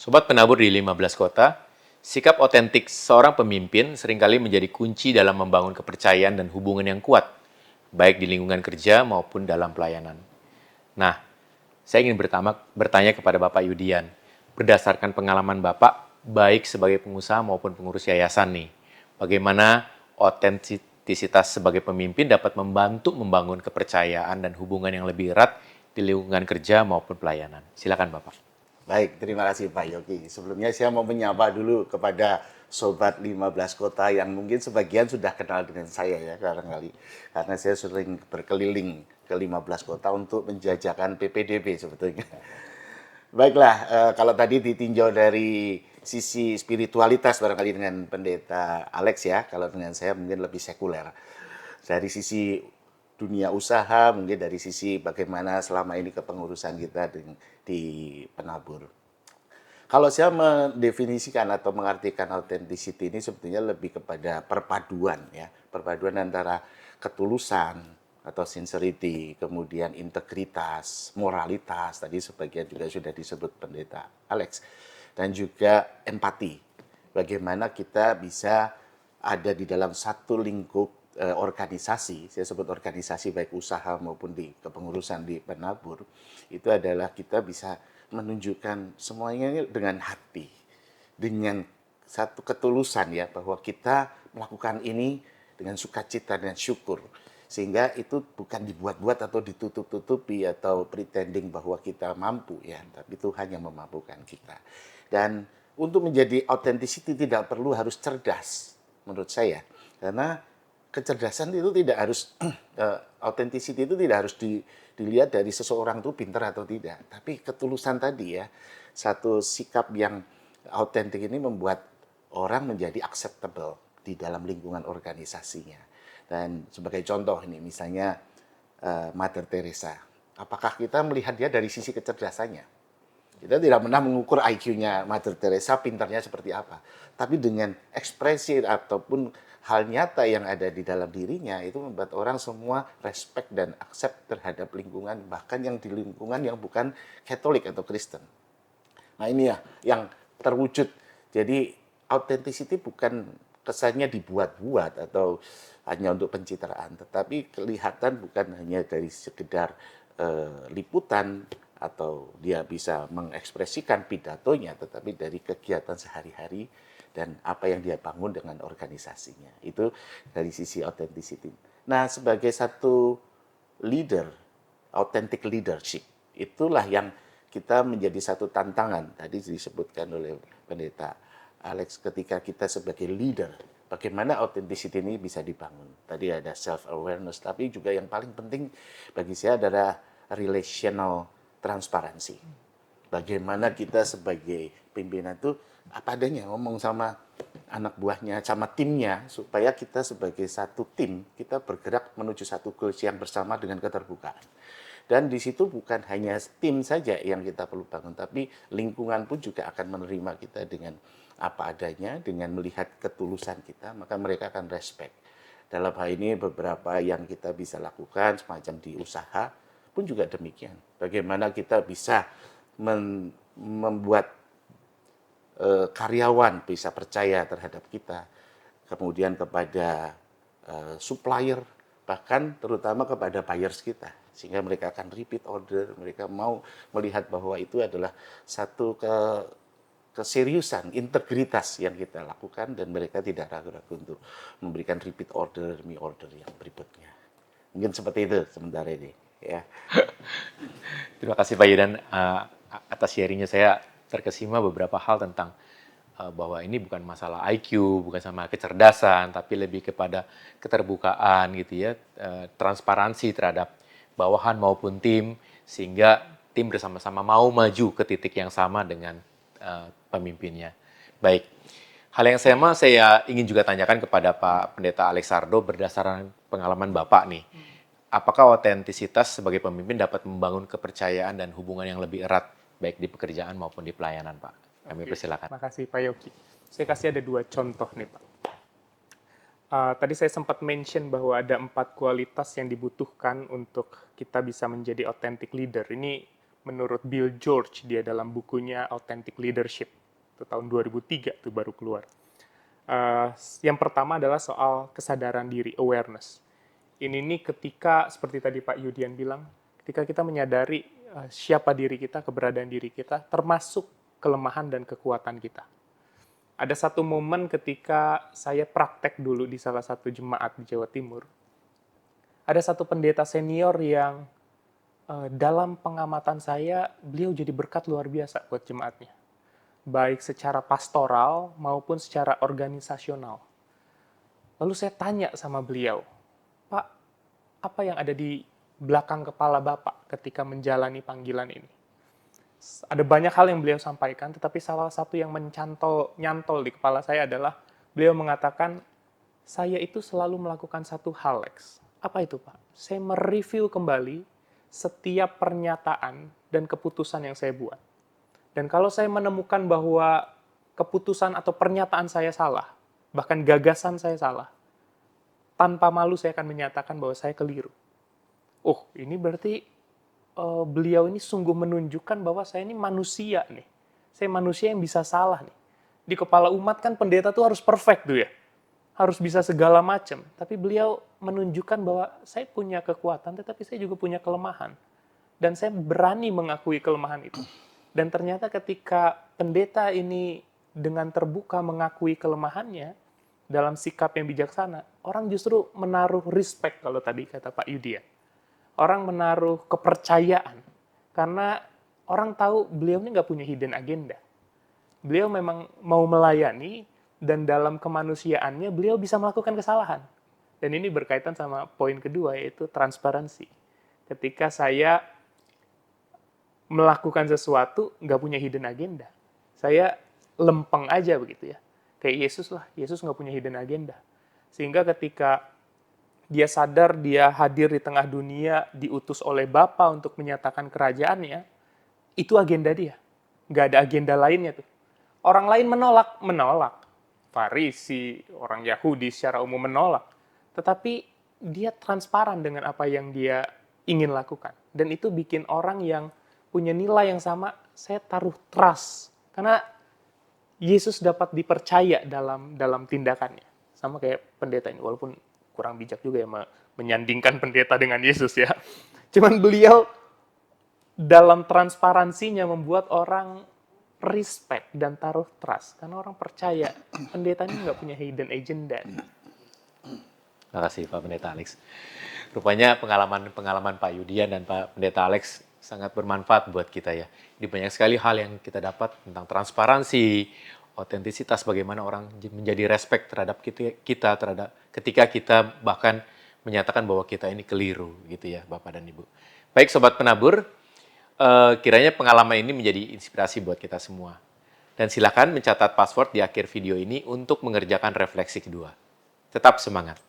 Sobat penabur di 15 kota, sikap otentik seorang pemimpin seringkali menjadi kunci dalam membangun kepercayaan dan hubungan yang kuat, baik di lingkungan kerja maupun dalam pelayanan. Nah, saya ingin bertanya kepada Bapak Yudian, berdasarkan pengalaman Bapak, baik sebagai pengusaha maupun pengurus yayasan nih, bagaimana otentisitas sebagai pemimpin dapat membantu membangun kepercayaan dan hubungan yang lebih erat di lingkungan kerja maupun pelayanan. Silakan Bapak. Baik, terima kasih Pak Yogi. Sebelumnya saya mau menyapa dulu kepada Sobat 15 Kota yang mungkin sebagian sudah kenal dengan saya ya barangkali. Karena saya sering berkeliling ke 15 kota untuk menjajakan PPDB sebetulnya. Baiklah, kalau tadi ditinjau dari sisi spiritualitas barangkali dengan Pendeta Alex ya, kalau dengan saya mungkin lebih sekuler. Dari sisi dunia usaha, mungkin dari sisi bagaimana selama ini kepengurusan kita di penabur. Kalau saya mendefinisikan atau mengartikan authenticity ini sebetulnya lebih kepada perpaduan ya, perpaduan antara ketulusan atau sincerity, kemudian integritas, moralitas, tadi sebagian juga sudah disebut Pendeta Alex, dan juga empati. Bagaimana kita bisa ada di dalam satu lingkup organisasi, saya sebut organisasi baik usaha maupun di kepengurusan di penabur, itu adalah kita bisa menunjukkan semuanya dengan hati, dengan satu ketulusan ya, bahwa kita melakukan ini dengan sukacita dan syukur. Sehingga itu bukan dibuat-buat atau ditutup-tutupi atau pretending bahwa kita mampu ya, tapi Tuhan yang memampukan kita. Dan untuk menjadi authenticity tidak perlu harus cerdas menurut saya. Karena kecerdasan itu tidak harus authenticity itu tidak harus dilihat dari seseorang itu pintar atau tidak, tapi ketulusan tadi ya, satu sikap yang autentik ini membuat orang menjadi acceptable di dalam lingkungan organisasinya. Dan sebagai contoh ini misalnya Mother Teresa, apakah kita melihat dia dari sisi kecerdasannya? Kita tidak pernah mengukur IQ-nya Mother Teresa, pintarnya seperti apa. Tapi dengan ekspresi ataupun hal nyata yang ada di dalam dirinya, itu membuat orang semua respect dan accept terhadap lingkungan, bahkan yang di lingkungan yang bukan Katolik atau Kristen. Nah ini ya yang terwujud. Jadi authenticity bukan kesannya dibuat-buat atau hanya untuk pencitraan, tetapi kelihatan bukan hanya dari sekedar liputan atau dia bisa mengekspresikan pidatonya, tetapi dari kegiatan sehari-hari dan apa yang dia bangun dengan organisasinya. Itu dari sisi authenticity. Nah, sebagai satu leader, authentic leadership, itulah yang kita menjadi satu tantangan. Tadi disebutkan oleh Pendeta Alex, ketika kita sebagai leader, bagaimana authenticity ini bisa dibangun. Tadi ada self-awareness, tapi juga yang paling penting bagi saya adalah relational transparansi. Bagaimana kita sebagai pimpinan itu apa adanya ngomong sama anak buahnya, sama timnya, supaya kita sebagai satu tim, kita bergerak menuju satu goals yang bersama dengan keterbukaan. Dan di situ bukan hanya tim saja yang kita perlu bangun, tapi lingkungan pun juga akan menerima kita dengan apa adanya, dengan melihat ketulusan kita, maka mereka akan respect. Dalam hal ini beberapa yang kita bisa lakukan semacam di usaha pun juga demikian. Bagaimana kita bisa membuat karyawan bisa percaya terhadap kita, kemudian kepada supplier, bahkan terutama kepada buyers kita, sehingga mereka akan repeat order, mereka mau melihat bahwa itu adalah satu keseriusan, integritas yang kita lakukan, dan mereka tidak ragu-ragu untuk memberikan repeat order demi order yang berikutnya. Mungkin seperti itu sementara ini. Ya. Terima kasih Pak Yudan atas sharingnya. Saya terkesima beberapa hal tentang bahwa ini bukan masalah IQ, bukan sama kecerdasan, tapi lebih kepada keterbukaan gitu ya, transparansi terhadap bawahan maupun tim, sehingga tim bersama-sama mau maju ke titik yang sama dengan pemimpinnya. Baik, hal yang sama saya ingin juga tanyakan kepada Pak Pendeta Alexardo berdasarkan pengalaman Bapak nih. Apakah otentisitas sebagai pemimpin dapat membangun kepercayaan dan hubungan yang lebih erat, baik di pekerjaan maupun di pelayanan, Pak? Kami persilakan. Makasih Pak Yogi. Saya kasih ada 2 contoh nih Pak. Tadi saya sempat mention bahwa ada 4 kualitas yang dibutuhkan untuk kita bisa menjadi authentic leader. Ini menurut Bill George, dia dalam bukunya Authentic Leadership, itu tahun 2003 itu baru keluar. Yang pertama adalah soal kesadaran diri, awareness. Ini nih ketika, seperti tadi Pak Yudian bilang, ketika kita menyadari siapa diri kita, keberadaan diri kita, termasuk kelemahan dan kekuatan kita. Ada satu momen ketika saya praktek dulu di salah satu jemaat di Jawa Timur. Ada satu pendeta senior yang dalam pengamatan saya, beliau jadi berkat luar biasa buat jemaatnya. Baik secara pastoral maupun secara organisasional. Lalu saya tanya sama beliau, Pak, apa yang ada di belakang kepala Bapak ketika menjalani panggilan ini? Ada banyak hal yang beliau sampaikan, tetapi salah satu yang nyantol di kepala saya adalah beliau mengatakan, saya itu selalu melakukan satu hal, Lex. Apa itu, Pak? Saya mereview kembali setiap pernyataan dan keputusan yang saya buat. Dan kalau saya menemukan bahwa keputusan atau pernyataan saya salah, bahkan gagasan saya salah, tanpa malu saya akan menyatakan bahwa saya keliru. Oh, ini berarti beliau ini sungguh menunjukkan bahwa saya ini manusia nih. Saya manusia yang bisa salah nih. Di kepala umat kan pendeta tuh harus perfect tuh ya. Harus bisa segala macam. Tapi beliau menunjukkan bahwa saya punya kekuatan, tetapi saya juga punya kelemahan. Dan saya berani mengakui kelemahan itu. Dan ternyata ketika pendeta ini dengan terbuka mengakui kelemahannya, dalam sikap yang bijaksana, orang justru menaruh respect kalau tadi kata Pak Yudian. Orang menaruh kepercayaan karena orang tahu beliau ini nggak punya hidden agenda. Beliau memang mau melayani dan dalam kemanusiaannya beliau bisa melakukan kesalahan. Dan ini berkaitan sama poin kedua yaitu transparansi. Ketika saya melakukan sesuatu nggak punya hidden agenda, saya lempeng aja begitu ya. Kayak Yesus lah, Yesus nggak punya hidden agenda. Sehingga ketika dia sadar dia hadir di tengah dunia, diutus oleh Bapa untuk menyatakan kerajaannya, itu agenda dia. Nggak ada agenda lainnya tuh. Orang lain menolak. Farisi, orang Yahudi secara umum menolak. Tetapi dia transparan dengan apa yang dia ingin lakukan. Dan itu bikin orang yang punya nilai yang sama, saya taruh trust. Karena Yesus dapat dipercaya dalam tindakannya. Sama kayak pendeta ini, walaupun kurang bijak juga ya menyandingkan pendeta dengan Yesus ya. Cuman beliau dalam transparansinya membuat orang respect dan taruh trust. Karena orang percaya pendeta ini nggak punya hidden agenda. Terima kasih Pak Pendeta Alex. Rupanya pengalaman Pak Yudian dan Pak Pendeta Alex sangat bermanfaat buat kita ya. Di banyak sekali hal yang kita dapat tentang transparansi, otentisitas, bagaimana orang menjadi respect terhadap kita terhadap ketika kita bahkan menyatakan bahwa kita ini keliru gitu ya Bapak dan Ibu. Baik Sobat Penabur, kiranya pengalaman ini menjadi inspirasi buat kita semua. Dan silakan mencatat password di akhir video ini untuk mengerjakan refleksi kedua. Tetap semangat.